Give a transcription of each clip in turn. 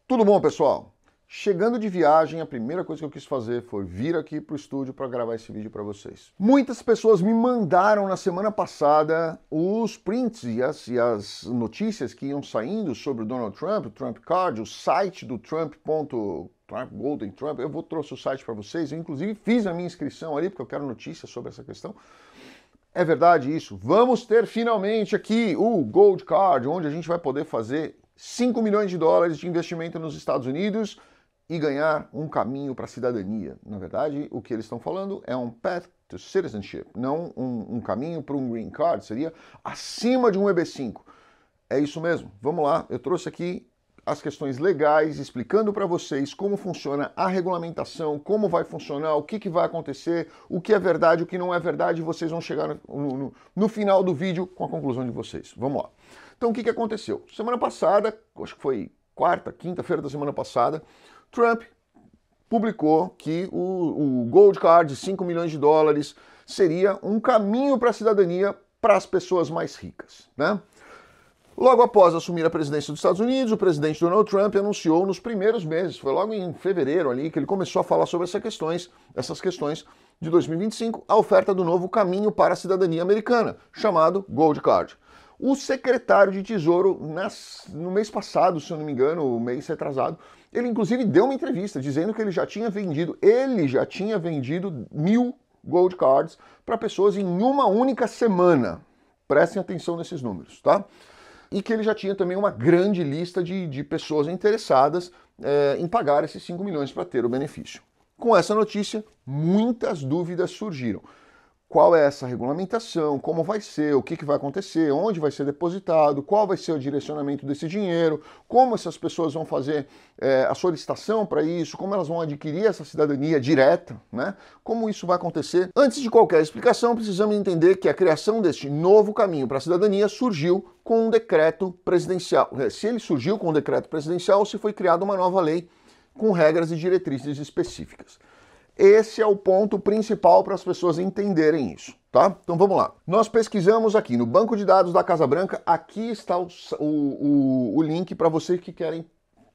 Tudo bom, pessoal? Chegando de viagem, a primeira coisa que eu quis fazer foi vir aqui para o estúdio para gravar esse vídeo para vocês. Muitas pessoas me mandaram na semana passada os prints e as notícias que iam saindo sobre o Donald Trump, o Trump Card, o site do Trump. Golden Trump. Eu trouxe o site para vocês, eu inclusive fiz a minha inscrição ali porque eu quero notícias sobre essa questão. É verdade isso. Vamos ter finalmente aqui o Gold Card, onde a gente vai poder fazer 5 milhões de dólares de investimento nos Estados Unidos e ganhar um caminho para a cidadania. Na verdade, o que eles estão falando é um path to citizenship, não um caminho para um green card, seria acima de um EB5. É isso mesmo. Vamos lá, eu trouxe aqui as questões legais, explicando para vocês como funciona a regulamentação, como vai funcionar, o que vai acontecer, o que é verdade, o que não é verdade, e vocês vão chegar no final do vídeo com a conclusão de vocês. Vamos lá. Então, o que aconteceu? Semana passada, acho que foi quinta-feira da semana passada, Trump publicou que o Gold Card de 5 milhões de dólares seria um caminho para a cidadania para as pessoas mais ricas, né? Logo após assumir a presidência dos Estados Unidos, o presidente Donald Trump anunciou nos primeiros meses, foi logo em fevereiro ali, que ele começou a falar sobre essas questões de 2025, a oferta do novo caminho para a cidadania americana, chamado Gold Card. O secretário de Tesouro, no mês passado, se eu não me engano, o mês retrasado, ele inclusive deu uma entrevista dizendo que ele já tinha vendido 1.000 Gold Cards para pessoas em uma única semana. Prestem atenção nesses números, tá? E que ele já tinha também uma grande lista de pessoas interessadas em pagar esses 5 milhões para ter o benefício. Com essa notícia, muitas dúvidas surgiram. Qual é essa regulamentação, como vai ser, o que vai acontecer, onde vai ser depositado, qual vai ser o direcionamento desse dinheiro, como essas pessoas vão fazer a solicitação para isso, como elas vão adquirir essa cidadania direta, né? Como isso vai acontecer. Antes de qualquer explicação, precisamos entender que a criação deste novo caminho para a cidadania surgiu com um decreto presidencial. Se ele surgiu com um decreto presidencial ou se foi criada uma nova lei com regras e diretrizes específicas. Esse é o ponto principal para as pessoas entenderem isso, tá? Então vamos lá. Nós pesquisamos aqui no banco de dados da Casa Branca, aqui está o link para vocês que querem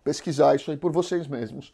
pesquisar isso aí por vocês mesmos.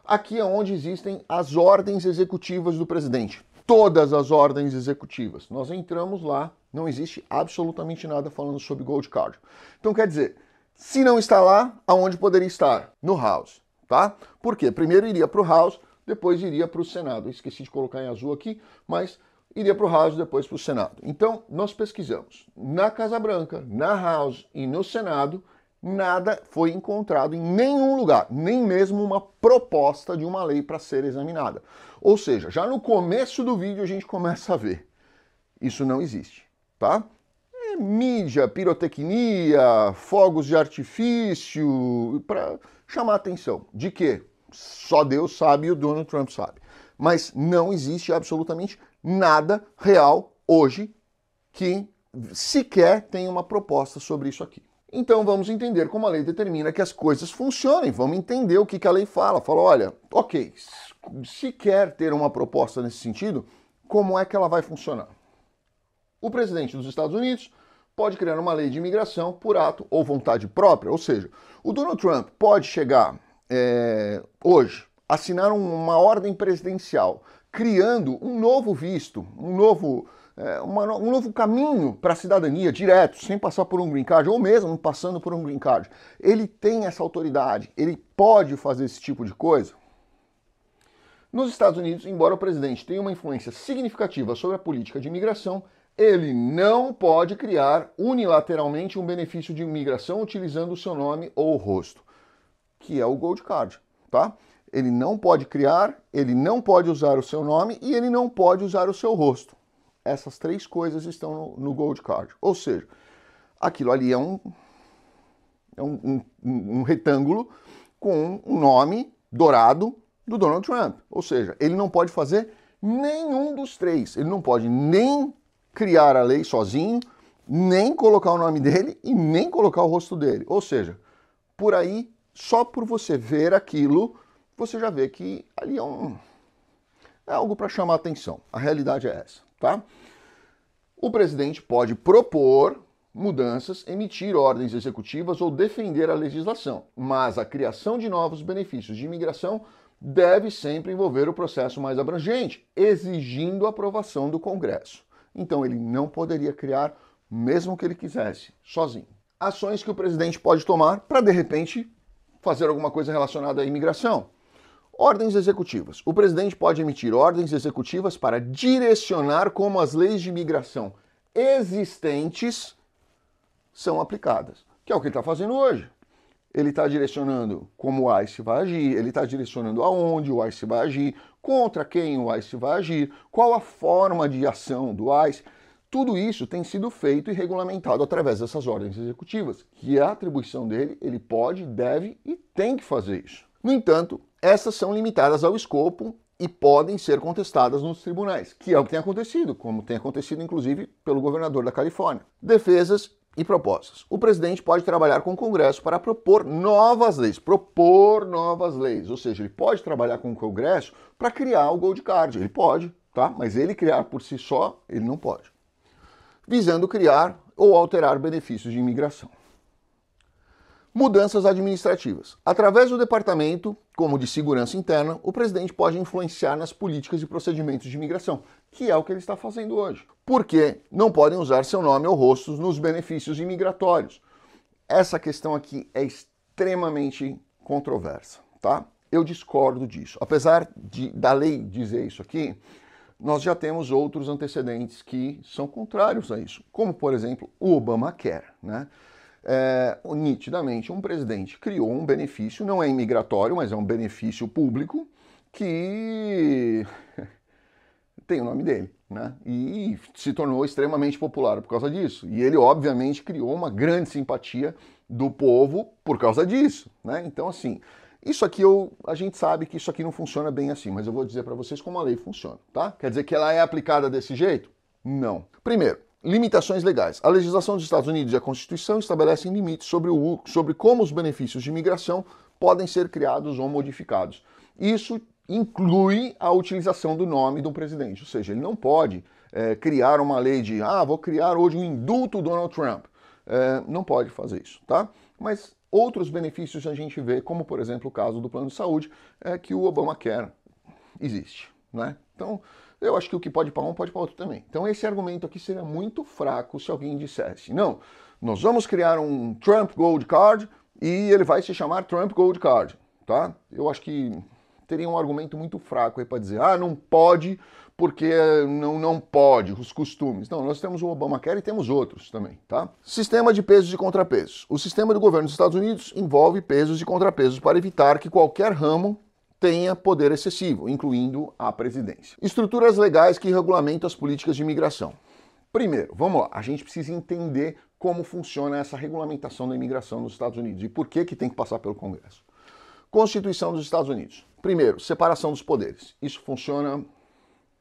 Aqui é onde existem as ordens executivas do presidente. Todas as ordens executivas. Nós entramos lá, não existe absolutamente nada falando sobre Gold Card. Então quer dizer, se não está lá, aonde poderia estar? No House, tá? Por quê? Primeiro iria para o House, depois iria para o Senado. Esqueci de colocar em azul aqui, mas iria para o House, depois para o Senado. Então, nós pesquisamos. Na Casa Branca, na House e no Senado, nada foi encontrado em nenhum lugar, nem mesmo uma proposta de uma lei para ser examinada. Ou seja, já no começo do vídeo a gente começa a ver. Isso não existe, tá? É mídia, pirotecnia, fogos de artifício, para chamar a atenção. De quê? Só Deus sabe e o Donald Trump sabe. Mas não existe absolutamente nada real hoje que sequer tenha uma proposta sobre isso aqui. Então vamos entender como a lei determina que as coisas funcionem. Vamos entender o que a lei fala. Fala, olha, ok, se quer ter uma proposta nesse sentido, como é que ela vai funcionar? O presidente dos Estados Unidos pode criar uma lei de imigração por ato ou vontade própria. Ou seja, o Donald Trump pode chegar hoje, assinar uma ordem presidencial, criando um novo visto, um novo caminho para a cidadania direto, sem passar por um green card, ou mesmo passando por um green card. Ele tem essa autoridade, ele pode fazer esse tipo de coisa? Nos Estados Unidos, embora o presidente tenha uma influência significativa sobre a política de imigração, ele não pode criar unilateralmente um benefício de imigração utilizando o seu nome ou rosto, que é o Gold Card, tá? Ele não pode criar, ele não pode usar o seu nome e ele não pode usar o seu rosto. Essas três coisas estão no Gold Card. Ou seja, aquilo ali é um retângulo com um nome dourado do Donald Trump. Ou seja, ele não pode fazer nenhum dos três. Ele não pode nem criar a lei sozinho, nem colocar o nome dele e nem colocar o rosto dele. Ou seja, por aí, só por você ver aquilo, você já vê que ali é algo para chamar a atenção. A realidade é essa, tá? O presidente pode propor mudanças, emitir ordens executivas ou defender a legislação, mas a criação de novos benefícios de imigração deve sempre envolver o processo mais abrangente, exigindo a aprovação do Congresso. Então ele não poderia criar, mesmo que ele quisesse, sozinho. Ações que o presidente pode tomar para, de repente, fazer alguma coisa relacionada à imigração. Ordens executivas. O presidente pode emitir ordens executivas para direcionar como as leis de imigração existentes são aplicadas, que é o que ele está fazendo hoje. Ele está direcionando como o ICE vai agir, ele está direcionando aonde o ICE vai agir, contra quem o ICE vai agir, qual a forma de ação do ICE. Tudo isso tem sido feito e regulamentado através dessas ordens executivas, que é a atribuição dele, ele pode, deve e tem que fazer isso. No entanto, essas são limitadas ao escopo e podem ser contestadas nos tribunais, que é o que tem acontecido, como tem acontecido inclusive pelo governador da Califórnia. Defesas e propostas. O presidente pode trabalhar com o Congresso para propor novas leis, ou seja, ele pode trabalhar com o Congresso para criar o Gold Card, ele pode, tá? Mas ele criar por si só, ele não pode. Visando criar ou alterar benefícios de imigração. Mudanças administrativas. Através do Departamento, como de Segurança Interna, o presidente pode influenciar nas políticas e procedimentos de imigração, que é o que ele está fazendo hoje. Porque não podem usar seu nome ou rosto nos benefícios imigratórios. Essa questão aqui é extremamente controversa, tá? Eu discordo disso. Apesar da lei dizer isso aqui, nós já temos outros antecedentes que são contrários a isso, como, por exemplo, o Obamacare, né? Nitidamente, um presidente criou um benefício, não é imigratório, mas é um benefício público, que tem o nome dele, né? E se tornou extremamente popular por causa disso. E ele, obviamente, criou uma grande simpatia do povo por causa disso, né? Então, assim, isso aqui a gente sabe que isso aqui não funciona bem assim, mas eu vou dizer para vocês como a lei funciona, tá? Quer dizer que ela é aplicada desse jeito? Não. Primeiro, limitações legais. A legislação dos Estados Unidos e a Constituição estabelecem limites sobre como os benefícios de imigração podem ser criados ou modificados. Isso inclui a utilização do nome do presidente, ou seja, ele não pode criar uma lei de vou criar hoje um indulto Donald Trump. Não pode fazer isso, tá? Mas outros benefícios a gente vê, como por exemplo o caso do plano de saúde, que o Obamacare existe, né? Então, eu acho que o que pode para um, pode para outro também. Então esse argumento aqui seria muito fraco se alguém dissesse, não, nós vamos criar um Trump Gold Card e ele vai se chamar Trump Gold Card, tá? Eu acho que teria um argumento muito fraco aí para dizer, não pode porque não pode, os costumes. Não, nós temos o Obamacare e temos outros também, tá? Sistema de pesos e contrapesos. O sistema do governo dos Estados Unidos envolve pesos e contrapesos para evitar que qualquer ramo tenha poder excessivo, incluindo a presidência. Estruturas legais que regulamentam as políticas de imigração. Primeiro, vamos lá, a gente precisa entender como funciona essa regulamentação da imigração nos Estados Unidos e por que tem que passar pelo Congresso. Constituição dos Estados Unidos. Primeiro, separação dos poderes. Isso funciona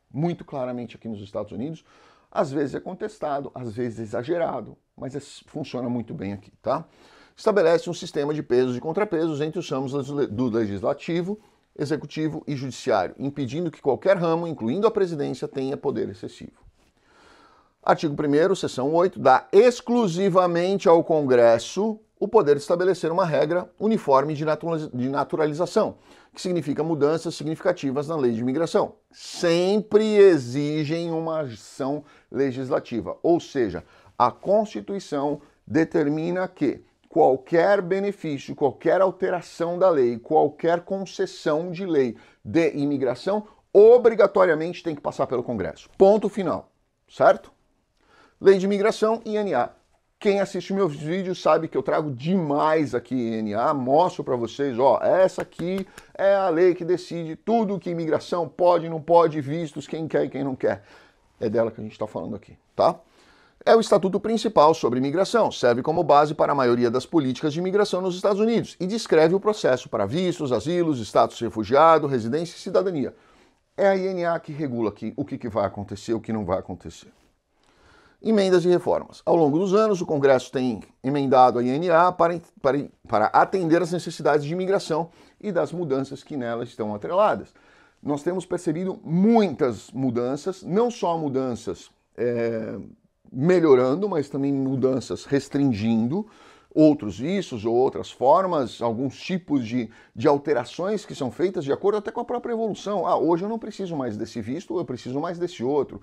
muito claramente aqui nos Estados Unidos. Às vezes é contestado, às vezes é exagerado, mas funciona muito bem aqui, tá? Estabelece um sistema de pesos e contrapesos entre os ramos do legislativo, executivo e judiciário, impedindo que qualquer ramo, incluindo a presidência, tenha poder excessivo. Artigo 1º, seção 8, dá exclusivamente ao Congresso o poder de estabelecer uma regra uniforme de naturalização, que significa mudanças significativas na lei de imigração. Sempre exigem uma ação legislativa, ou seja, a Constituição determina que qualquer benefício, qualquer alteração da lei, qualquer concessão de lei de imigração, obrigatoriamente tem que passar pelo Congresso. Ponto final, certo? Lei de imigração, INA. Quem assiste meus vídeos sabe que eu trago demais aqui INA, mostro para vocês, essa aqui é a lei que decide tudo que imigração pode, não pode, vistos, quem quer e quem não quer. É dela que a gente está falando aqui, tá? É o estatuto principal sobre imigração, serve como base para a maioria das políticas de imigração nos Estados Unidos e descreve o processo para vistos, asilos, status de refugiado, residência e cidadania. É a INA que regula aqui o que vai acontecer, o que não vai acontecer. Emendas e reformas. Ao longo dos anos, o Congresso tem emendado a INA para atender às necessidades de imigração e das mudanças que nelas estão atreladas. Nós temos percebido muitas mudanças, não só mudanças melhorando, mas também mudanças restringindo outros vistos ou outras formas, alguns tipos de alterações que são feitas de acordo até com a própria evolução. Ah, hoje eu não preciso mais desse visto, eu preciso mais desse outro.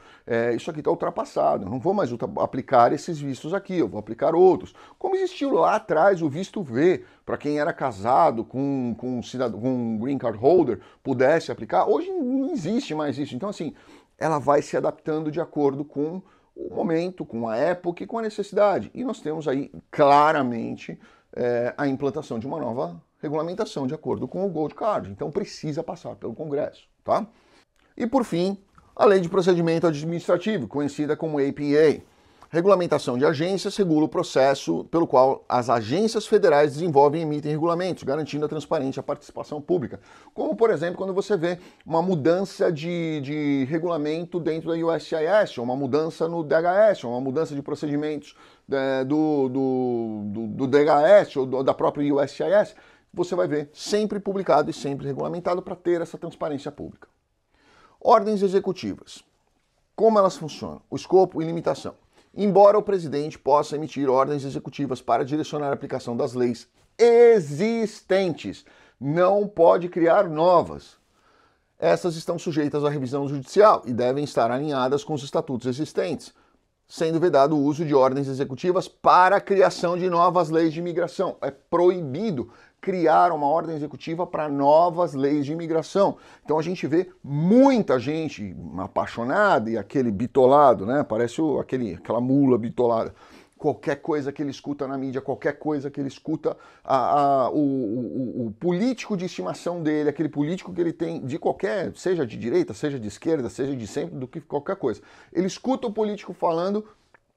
Isso aqui está ultrapassado, eu não vou mais aplicar esses vistos aqui, eu vou aplicar outros. Como existiu lá atrás o visto V, para quem era casado com um green card holder, pudesse aplicar, hoje não existe mais isso. Então, assim, ela vai se adaptando de acordo com o momento, com a época e com a necessidade. E nós temos aí claramente a implantação de uma nova regulamentação de acordo com o Gold Card. Então precisa passar pelo Congresso, tá? E por fim, a Lei de Procedimento Administrativo, conhecida como APA. Regulamentação de agências regula o processo pelo qual as agências federais desenvolvem e emitem regulamentos, garantindo a transparência e a participação pública. Como, por exemplo, quando você vê uma mudança de regulamento dentro da USCIS, ou uma mudança no DHS, ou uma mudança de procedimentos do DHS ou da própria USCIS, você vai ver sempre publicado e sempre regulamentado para ter essa transparência pública. Ordens executivas. Como elas funcionam? O escopo e limitação. Embora o presidente possa emitir ordens executivas para direcionar a aplicação das leis existentes, não pode criar novas. Essas estão sujeitas à revisão judicial e devem estar alinhadas com os estatutos existentes, sendo vedado o uso de ordens executivas para a criação de novas leis de imigração. É proibido criar uma ordem executiva para novas leis de imigração. Então a gente vê muita gente apaixonada e aquele bitolado, né? Parece aquela mula bitolada. Qualquer coisa que ele escuta na mídia, qualquer coisa que ele escuta, o político de estimação dele, aquele político que ele tem, de qualquer, seja de direita, seja de esquerda, seja de centro, do que qualquer coisa. Ele escuta o político falando,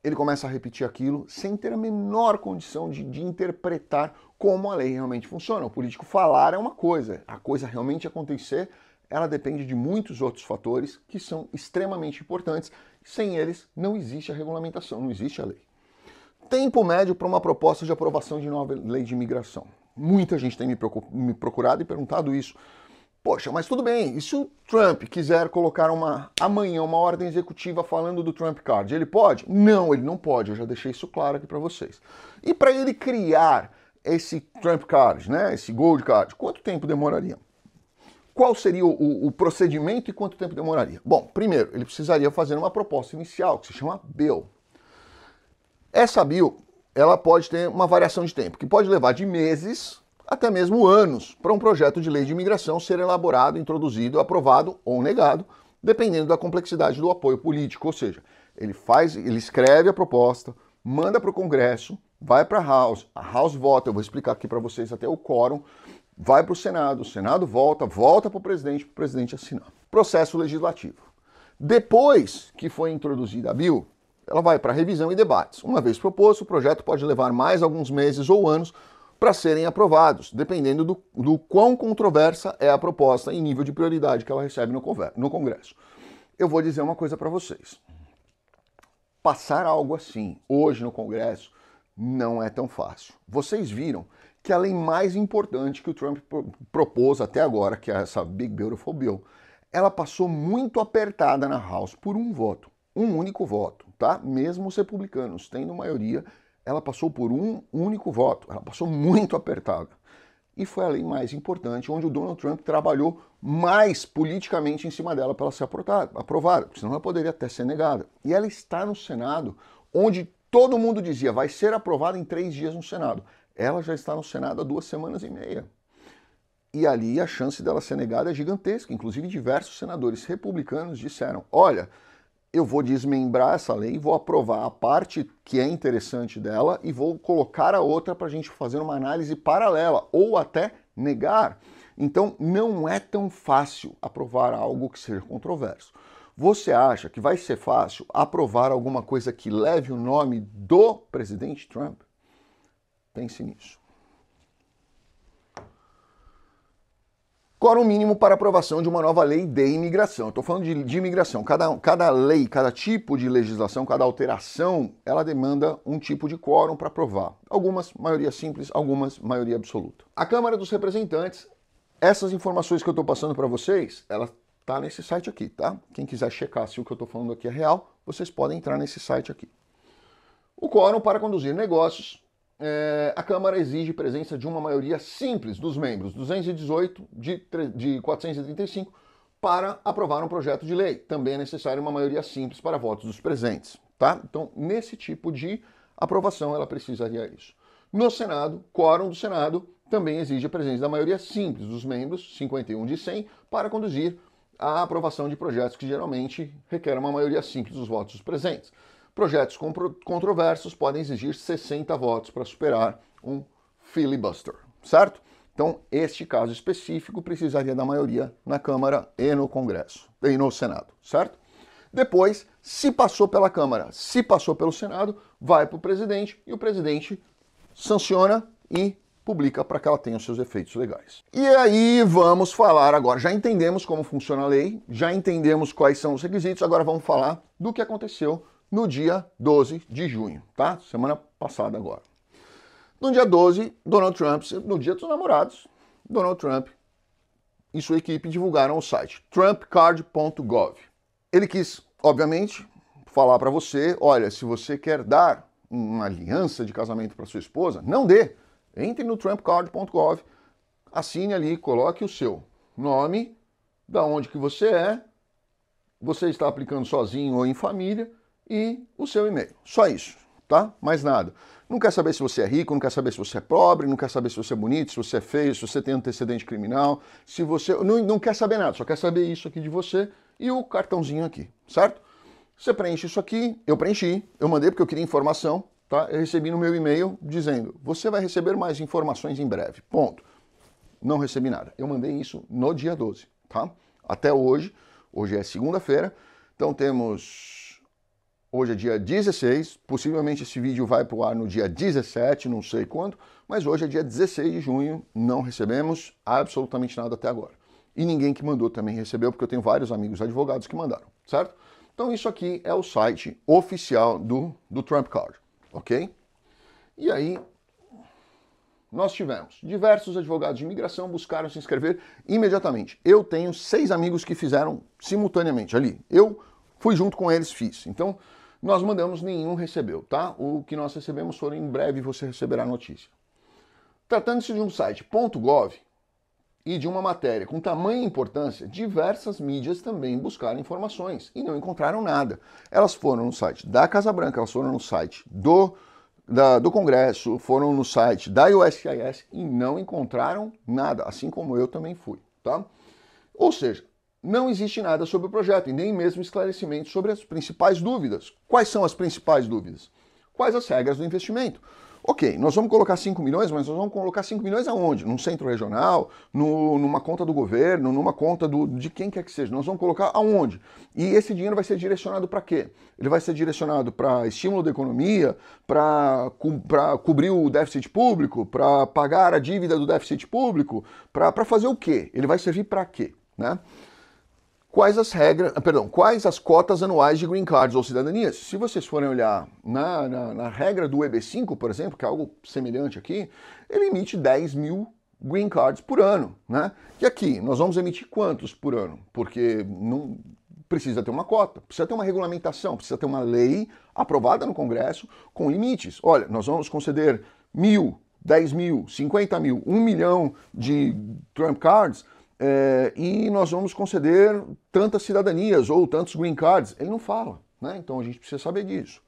ele começa a repetir aquilo sem ter a menor condição de interpretar como a lei realmente funciona. O político falar é uma coisa, a coisa realmente acontecer, ela depende de muitos outros fatores que são extremamente importantes. Sem eles, não existe a regulamentação, não existe a lei. Tempo médio para uma proposta de aprovação de nova lei de imigração. Muita gente tem me procurado e perguntado isso. Poxa, mas tudo bem, e se o Trump quiser colocar amanhã uma ordem executiva falando do Trump Card, ele pode? Não, ele não pode, eu já deixei isso claro aqui para vocês. E para ele criar esse Trump Card, né, esse Gold Card, quanto tempo demoraria? Qual seria o procedimento e quanto tempo demoraria? Bom, primeiro, ele precisaria fazer uma proposta inicial, que se chama bill. Essa bill, ela pode ter uma variação de tempo, que pode levar de meses até mesmo anos para um projeto de lei de imigração ser elaborado, introduzido, aprovado ou negado, dependendo da complexidade do apoio político. Ou seja, ele escreve a proposta, manda para o Congresso, vai para a House vota, eu vou explicar aqui para vocês até o quórum, vai para o Senado volta para o presidente assinar. Processo legislativo. Depois que foi introduzida a bill, ela vai para revisão e debates. Uma vez proposto, o projeto pode levar mais alguns meses ou anos para serem aprovados, dependendo do quão controversa é a proposta em nível de prioridade que ela recebe no Congresso. Eu vou dizer uma coisa para vocês. Passar algo assim hoje no Congresso não é tão fácil. Vocês viram que a lei mais importante que o Trump propôs até agora, que é essa Big Beautiful Bill, ela passou muito apertada na House por um voto, um único voto, tá? Mesmo os republicanos tendo maioria, ela passou por um único voto, ela passou muito apertada. E foi a lei mais importante, onde o Donald Trump trabalhou mais politicamente em cima dela para ela ser aprovada, senão ela poderia até ser negada. E ela está no Senado, onde todo mundo dizia, vai ser aprovada em 3 dias no Senado. Ela já está no Senado há 2 semanas e meia. E ali a chance dela ser negada é gigantesca. Inclusive diversos senadores republicanos disseram, olha, eu vou desmembrar essa lei, vou aprovar a parte que é interessante dela e vou colocar a outra para a gente fazer uma análise paralela ou até negar. Então não é tão fácil aprovar algo que seja controverso. Você acha que vai ser fácil aprovar alguma coisa que leve o nome do presidente Trump? Pense nisso. Quórum mínimo para aprovação de uma nova lei de imigração. Estou falando de imigração. Cada lei, cada tipo de legislação, cada alteração, ela demanda um tipo de quórum para aprovar. Algumas, maioria simples, algumas, maioria absoluta. A Câmara dos Representantes, essas informações que eu estou passando para vocês, ela está nesse site aqui, tá? Quem quiser checar se o que eu estou falando aqui é real, vocês podem entrar nesse site aqui. O quórum para conduzir negócios, a Câmara exige presença de uma maioria simples dos membros, 218 de 435, para aprovar um projeto de lei. Também é necessária uma maioria simples para votos dos presentes, tá? Então, nesse tipo de aprovação, ela precisaria isso. No Senado, quórum do Senado também exige a presença da maioria simples dos membros, 51 de 100, para conduzir a aprovação de projetos que geralmente requerem uma maioria simples dos votos dos presentes. Projetos controversos podem exigir 60 votos para superar um filibuster, certo? Então, este caso específico precisaria da maioria na Câmara e no Congresso, e no Senado, certo? Depois, se passou pela Câmara, se passou pelo Senado, vai para o presidente e o presidente sanciona e publica para que ela tenha os seus efeitos legais. E aí vamos falar agora, já entendemos como funciona a lei, já entendemos quais são os requisitos, agora vamos falar do que aconteceu no dia 12 de junho, tá? Semana passada agora. No dia 12, Donald Trump, no dia dos namorados, Donald Trump e sua equipe divulgaram o site trumpcard.gov. Ele quis, obviamente, falar para você, olha, se você quer dar uma aliança de casamento para sua esposa, não dê. Entre no trumpcard.gov, assine ali, coloque o seu nome, da onde que você está aplicando sozinho ou em família, e o seu e-mail. Só isso, tá? Mais nada. Não quer saber se você é rico, não quer saber se você é pobre, não quer saber se você é bonito, se você é feio, se você tem antecedente criminal, se você... Não quer saber nada, só quer saber isso aqui de você e o cartãozinho aqui, certo? Você preenche isso aqui, eu preenchi, eu mandei porque eu queria informação, tá? Eu recebi no meu e-mail dizendo, você vai receber mais informações em breve, ponto. Não recebi nada. Eu mandei isso no dia 12, tá? Até hoje é segunda-feira, então temos... Hoje é dia 16, possivelmente esse vídeo vai para o ar no dia 17, não sei quando, mas hoje é dia 16 de junho, não recebemos absolutamente nada até agora. E ninguém que mandou também recebeu, porque eu tenho vários amigos advogados que mandaram, certo? Então isso aqui é o site oficial do Trump Card, ok? E aí, nós tivemos diversos advogados de imigração buscaram se inscrever imediatamente. Eu tenho 6 amigos que fizeram simultaneamente ali. Eu fui junto com eles, fiz. Então, nós mandamos, nenhum recebeu, tá? O que nós recebemos foram, em breve você receberá a notícia. Tratando-se de um site .gov e de uma matéria com tamanha importância, diversas mídias também buscaram informações e não encontraram nada. Elas foram no site da Casa Branca, elas foram no site do Congresso, foram no site da USCIS e não encontraram nada, assim como eu também fui, tá? Ou seja, não existe nada sobre o projeto e nem mesmo esclarecimento sobre as principais dúvidas. Quais são as principais dúvidas? Quais as regras do investimento? Ok, nós vamos colocar 5 milhões, mas nós vamos colocar 5 milhões aonde? Num centro regional, numa conta do governo, numa conta de quem quer que seja. Nós vamos colocar aonde? E esse dinheiro vai ser direcionado para quê? Ele vai ser direcionado para estímulo da economia, para cobrir o déficit público, para pagar a dívida do déficit público, para fazer o quê? Ele vai servir para quê? Né? Quais as cotas anuais de green cards ou cidadanias? Se vocês forem olhar na regra do EB5, por exemplo, que é algo semelhante aqui, ele emite 10 mil green cards por ano, né? E aqui, nós vamos emitir quantos por ano? Porque não precisa ter uma cota, precisa ter uma regulamentação, precisa ter uma lei aprovada no Congresso com limites. Olha, nós vamos conceder 1.000, 10 mil, 50 mil, 1 milhão de Trump cards, e nós vamos conceder tantas cidadanias ou tantos green cards. Ele não fala, né? Então a gente precisa saber disso.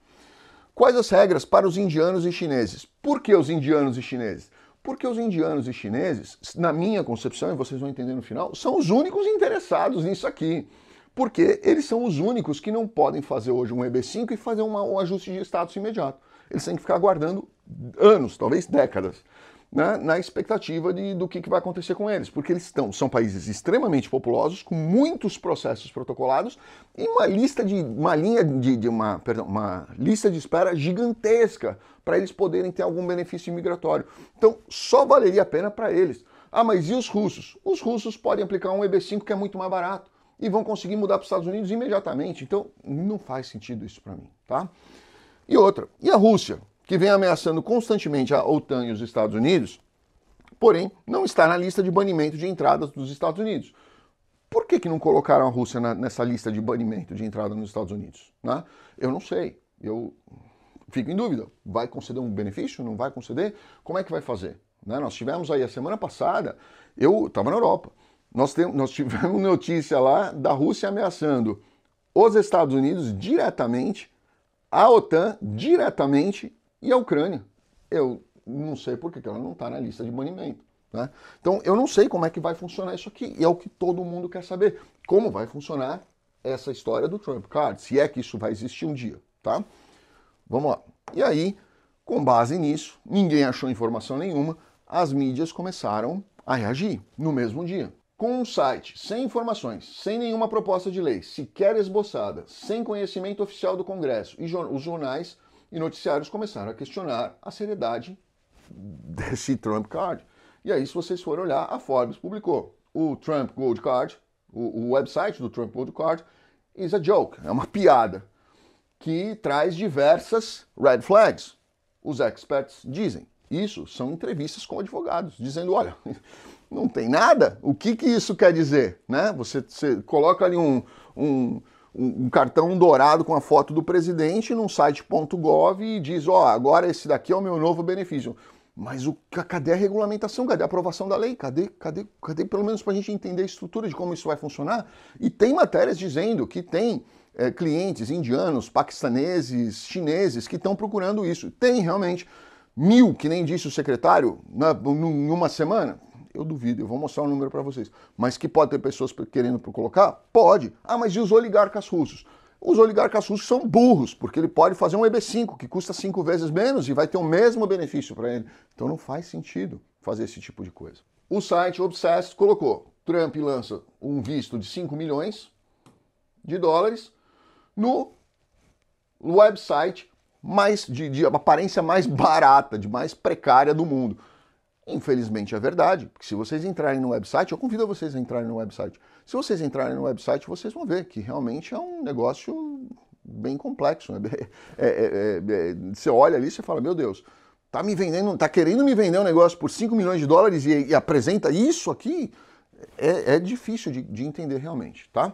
Quais as regras para os indianos e chineses? Por que os indianos e chineses? Porque os indianos e chineses, na minha concepção, e vocês vão entender no final, são os únicos interessados nisso aqui. Porque eles são os únicos que não podem fazer hoje um EB5 e fazer um ajuste de status imediato. Eles têm que ficar aguardando anos, talvez décadas, né, na expectativa do que vai acontecer com eles, porque eles são países extremamente populosos, com muitos processos protocolados e uma lista de espera gigantesca para eles poderem ter algum benefício imigratório. Então, só valeria a pena para eles. Ah, mas e os russos? Os russos podem aplicar um EB5 que é muito mais barato e vão conseguir mudar para os Estados Unidos imediatamente. Então, não faz sentido isso para mim, tá? E outra, e a Rússia, que vem ameaçando constantemente a OTAN e os Estados Unidos, porém não está na lista de banimento de entradas dos Estados Unidos. Por que não colocaram a Rússia nessa lista de banimento de entrada nos Estados Unidos? Né? Eu não sei. fico em dúvida. Vai conceder um benefício? Não vai conceder? Como é que vai fazer? Né? Nós tivemos aí a semana passada, eu estava na Europa, nós tivemos notícia lá da Rússia ameaçando os Estados Unidos diretamente, a OTAN diretamente e a Ucrânia. Eu não sei por que ela não está na lista de banimento. Né? Então eu não sei como é que vai funcionar isso aqui, e é o que todo mundo quer saber. Como vai funcionar essa história do Trump Card, se é que isso vai existir um dia, tá? Vamos lá. E aí, com base nisso, ninguém achou informação nenhuma, as mídias começaram a reagir no mesmo dia. Com um site sem informações, sem nenhuma proposta de lei, sequer esboçada, sem conhecimento oficial do Congresso, e os jornais e noticiários começaram a questionar a seriedade desse Trump Card. E aí, se vocês forem olhar, a Forbes publicou o Trump Gold Card, o website do Trump Gold Card, is a joke, é uma piada, que traz diversas red flags. Os experts dizem. Isso são entrevistas com advogados, dizendo, olha, não tem nada, o que isso quer dizer? Né? Você coloca ali um cartão dourado com a foto do presidente num site.gov e diz, ó, agora esse daqui é o meu novo benefício. Mas cadê a regulamentação? Cadê a aprovação da lei? Cadê pelo menos para a gente entender a estrutura de como isso vai funcionar? E tem matérias dizendo que tem clientes indianos, paquistaneses, chineses que estão procurando isso. Tem realmente 1.000, que nem disse o secretário, numa semana. Eu duvido, eu vou mostrar um número para vocês. Mas que pode ter pessoas querendo colocar? Pode. Ah, mas e os oligarcas russos? Os oligarcas russos são burros, porque ele pode fazer um EB5, que custa 5 vezes menos e vai ter o mesmo benefício para ele. Então não faz sentido fazer esse tipo de coisa. O site Obsessed colocou, Trump lança um visto de 5 milhões de dólares no website de aparência mais barata, de mais precária do mundo. Infelizmente é verdade, porque se vocês entrarem no website, eu convido vocês a entrarem no website. Se vocês entrarem no website, vocês vão ver que realmente é um negócio bem complexo. Né? Você olha ali e você fala, meu Deus, tá querendo me vender um negócio por 5 milhões de dólares e apresenta isso aqui? É difícil de entender realmente, tá?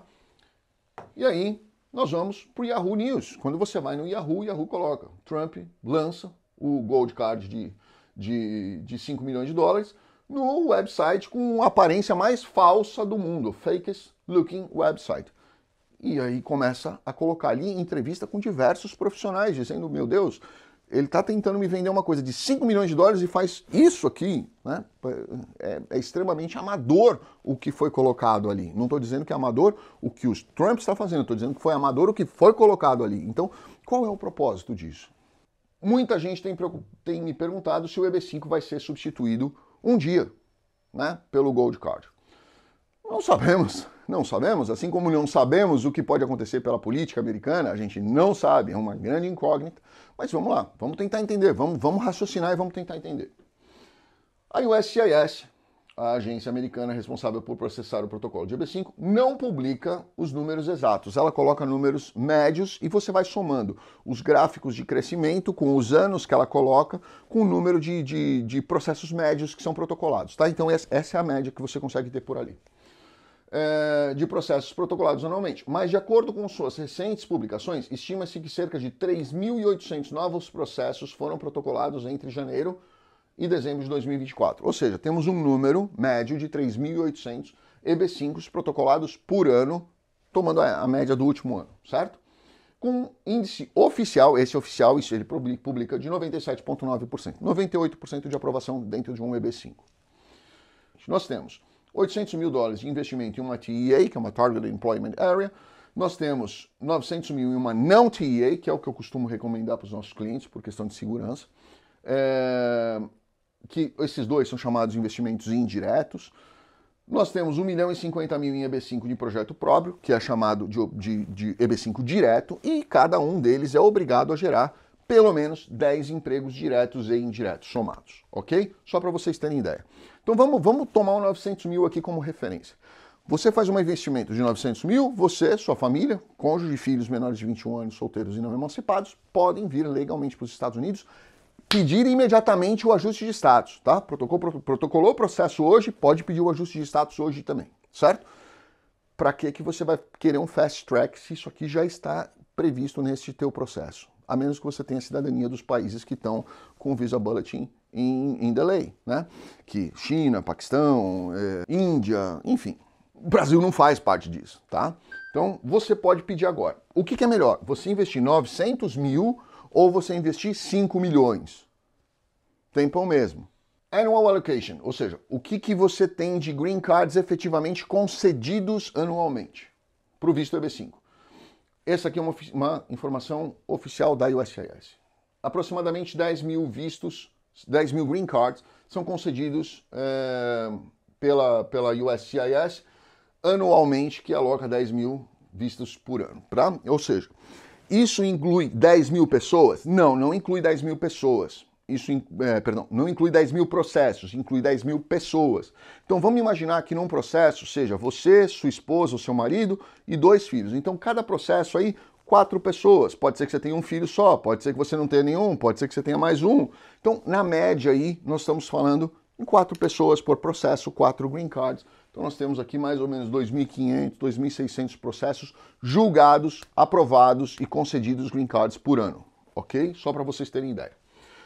E aí, nós vamos para o Yahoo News. Quando você vai no Yahoo, Yahoo coloca, Trump lança o Gold Card de 5 milhões de dólares no website com a aparência mais falsa do mundo, fakest looking website. E aí começa a colocar ali entrevista com diversos profissionais, dizendo, meu Deus, ele está tentando me vender uma coisa de 5 milhões de dólares e faz isso aqui, né? É extremamente amador o que foi colocado ali. Não estou dizendo que é amador o que o Trump está fazendo, estou dizendo que foi amador o que foi colocado ali. Então, qual é o propósito disso? Muita gente tem me perguntado se o EB5 vai ser substituído um dia, né, pelo Gold Card. Não sabemos, assim como não sabemos o que pode acontecer pela política americana, a gente não sabe, é uma grande incógnita, mas vamos lá, vamos tentar entender, vamos raciocinar e vamos tentar entender. A USCIS, a agência americana responsável por processar o protocolo de EB5, não publica os números exatos. Ela coloca números médios e você vai somando os gráficos de crescimento com os anos que ela coloca, com o número de processos médios que são protocolados. Tá? Então essa é a média que você consegue ter por ali. De processos protocolados anualmente. Mas de acordo com suas recentes publicações, estima-se que cerca de 3.800 novos processos foram protocolados entre janeiro e dezembro de 2024. Ou seja, temos um número médio de 3.800 EB5s protocolados por ano, tomando a média do último ano, certo? Com índice oficial, isso ele publica de 97,9%, 98% de aprovação dentro de um EB5. Nós temos 800 mil dólares de investimento em uma TEA, que é uma Targeted Employment Area. Nós temos 900 mil em uma não TEA, que é o que eu costumo recomendar para os nossos clientes, por questão de segurança. Que esses dois são chamados investimentos indiretos. Nós temos 1 milhão e 50 mil em EB5 de projeto próprio, que é chamado de EB5 direto, e cada um deles é obrigado a gerar pelo menos 10 empregos diretos e indiretos somados, ok? Só para vocês terem ideia. Então vamos tomar o 900 mil aqui como referência. Você faz um investimento de 900 mil, você, sua família, cônjuge, filhos menores de 21 anos, solteiros e não emancipados, podem vir legalmente para os Estados Unidos, pedir imediatamente o ajuste de status, tá? Protocolou o processo hoje, pode pedir o ajuste de status hoje também, certo? Para que você vai querer um fast track se isso aqui já está previsto nesse teu processo? a menos que você tenha cidadania dos países que estão com Visa Bulletin in delay, né? Que China, Paquistão, Índia, enfim. O Brasil não faz parte disso, tá? Então, você pode pedir agora. O que é melhor? Você investir 900 mil ou você investir 5 milhões? Tempo é o mesmo. Annual Allocation, ou seja, o que você tem de Green Cards efetivamente concedidos anualmente para o visto EB5. Essa aqui é uma informação oficial da USCIS. Aproximadamente 10 mil vistos, 10 mil Green Cards são concedidos pela USCIS anualmente, que aloca 10 mil vistos por ano, tá? Ou seja, isso inclui 10 mil pessoas? Não, não inclui 10 mil pessoas. Não inclui 10 mil processos, inclui 10 mil pessoas. Então vamos imaginar que num processo seja você, sua esposa, o seu marido e 2 filhos. Então cada processo aí, 4 pessoas. Pode ser que você tenha um filho só, pode ser que você não tenha nenhum, pode ser que você tenha mais um. Então, na média aí, nós estamos falando em 4 pessoas por processo, 4 green cards. Então nós temos aqui mais ou menos 2.500, 2.600 processos julgados, aprovados e concedidos green cards por ano, ok? Só para vocês terem ideia.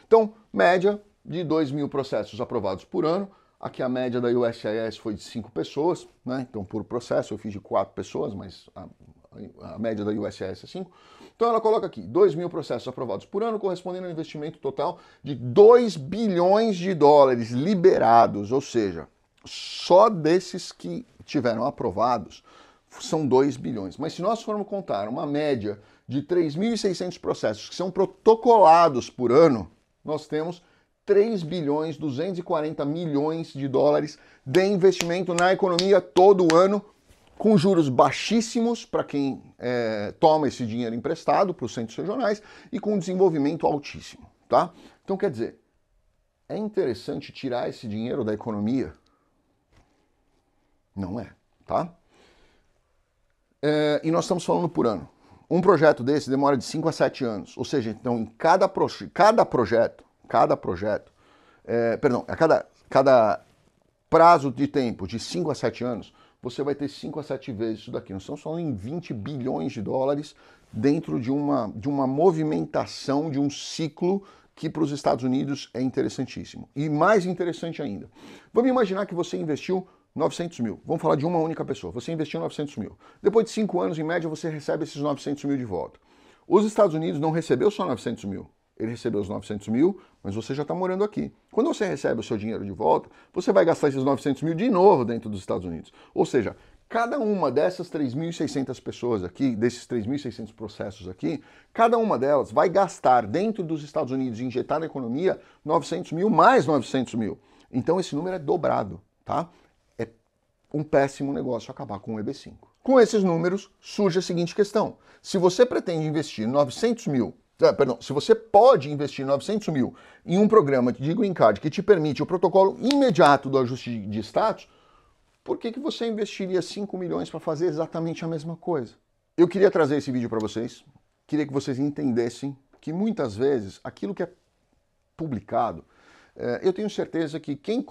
Então, média de 2 mil processos aprovados por ano. Aqui a média da USCIS foi de 5 pessoas, né? Então, por processo eu fiz de 4 pessoas, mas a média da USCIS é 5. Então, ela coloca aqui 2 mil processos aprovados por ano, correspondendo a um investimento total de 2 bilhões de dólares liberados. Ou seja, só desses que tiveram aprovados são 2 bilhões. Mas se nós formos contar uma média de 3.600 processos que são protocolados por ano, nós temos 3 bilhões 240 milhões de dólares de investimento na economia todo ano, com juros baixíssimos para quem toma esse dinheiro emprestado para os centros regionais e com desenvolvimento altíssimo, tá? Então, quer dizer, é interessante tirar esse dinheiro da economia? Não é, tá? E nós estamos falando por ano. Um projeto desse demora de 5 a 7 anos, ou seja, então em cada prazo de tempo de 5 a 7 anos, você vai ter 5 a 7 vezes isso daqui. Nós estamos falando em 20 bilhões de dólares dentro de uma movimentação, de um ciclo que para os Estados Unidos é interessantíssimo. E mais interessante ainda, vamos imaginar que você investiu 900 mil. Vamos falar de uma única pessoa. Você investiu 900 mil. Depois de 5 anos, em média, você recebe esses 900 mil de volta. Os Estados Unidos não recebeu só 900 mil. Ele recebeu os 900 mil, mas você já está morando aqui. Quando você recebe o seu dinheiro de volta, você vai gastar esses 900 mil de novo dentro dos Estados Unidos. Ou seja, cada uma dessas 3.600 pessoas aqui, desses 3.600 processos aqui, cada uma delas vai gastar dentro dos Estados Unidos, injetar na economia, 900 mil mais 900 mil. Então esse número é dobrado, tá? Um péssimo negócio acabar com o EB5. Com esses números, surge a seguinte questão. Se você pretende investir 900 mil, se você pode investir 900 mil em um programa de Green Card que te permite o protocolo imediato do ajuste de status, por que você investiria 5 milhões para fazer exatamente a mesma coisa? Eu queria trazer esse vídeo para vocês, queria que vocês entendessem que muitas vezes aquilo que é publicado, eu tenho certeza que quem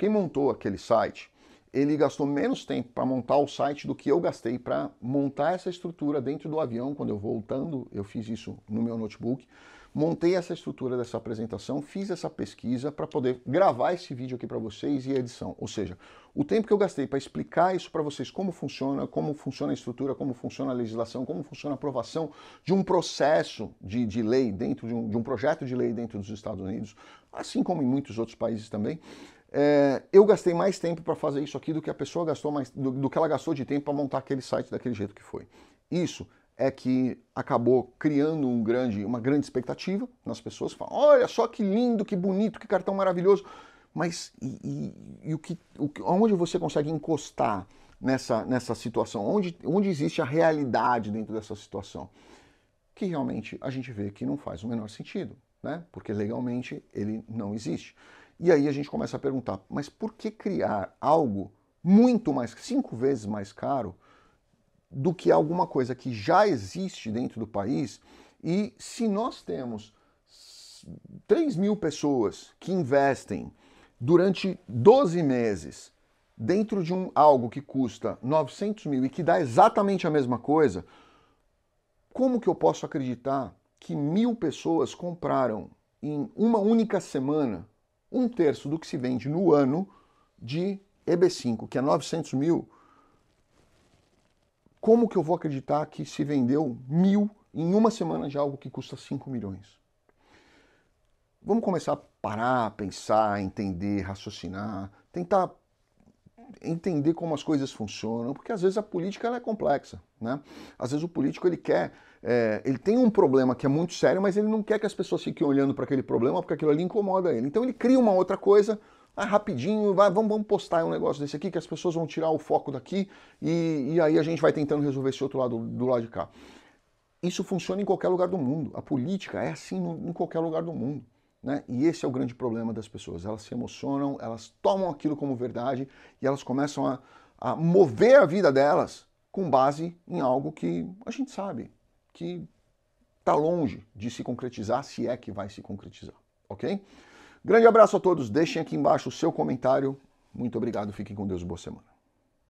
montou aquele site, ele gastou menos tempo para montar o site do que eu gastei para montar essa estrutura dentro do avião. Quando eu voltando, eu fiz isso no meu notebook, montei essa estrutura dessa apresentação, fiz essa pesquisa para poder gravar esse vídeo aqui para vocês e a edição. Ou seja, o tempo que eu gastei para explicar isso para vocês, como funciona a estrutura, como funciona a legislação, como funciona a aprovação de um processo de lei dentro de um projeto de lei dentro dos Estados Unidos, assim como em muitos outros países também. Eu gastei mais tempo para fazer isso aqui do que a pessoa gastou do que ela gastou de tempo para montar aquele site daquele jeito que foi. Isso é que acabou criando uma grande expectativa nas pessoas. Falam, olha só que lindo, que bonito, que cartão maravilhoso. Mas onde você consegue encostar nessa situação? Onde existe a realidade dentro dessa situação? Que realmente a gente vê que não faz o menor sentido, né? Porque legalmente ele não existe. E aí a gente começa a perguntar, mas por que criar algo muito mais, 5 vezes mais caro do que alguma coisa que já existe dentro do país? E se nós temos 3 mil pessoas que investem durante 12 meses dentro de algo que custa 900 mil e que dá exatamente a mesma coisa, como que eu posso acreditar que 1.000 pessoas compraram em uma única semana 1/3 do que se vende no ano de EB5, que é 900 mil. Como que eu vou acreditar que se vendeu 1.000 em uma semana de algo que custa 5 milhões? Vamos começar a parar, pensar, entender, raciocinar, tentar entender como as coisas funcionam, porque às vezes a política ela é complexa, né? Às vezes o político ele quer, ele tem um problema que é muito sério, mas ele não quer que as pessoas fiquem olhando para aquele problema, porque aquilo ali incomoda ele. Então ele cria uma outra coisa, rapidinho, vamos postar um negócio desse aqui, que as pessoas vão tirar o foco daqui, e aí a gente vai tentando resolver esse outro lado do lado de cá. Isso funciona em qualquer lugar do mundo. A política é assim em qualquer lugar do mundo. Né? E esse é o grande problema das pessoas. Elas se emocionam, elas tomam aquilo como verdade e elas começam a mover a vida delas com base em algo que a gente sabe que está longe de se concretizar, se é que vai se concretizar. Ok? Grande abraço a todos. Deixem aqui embaixo o seu comentário. Muito obrigado. Fiquem com Deus e boa semana.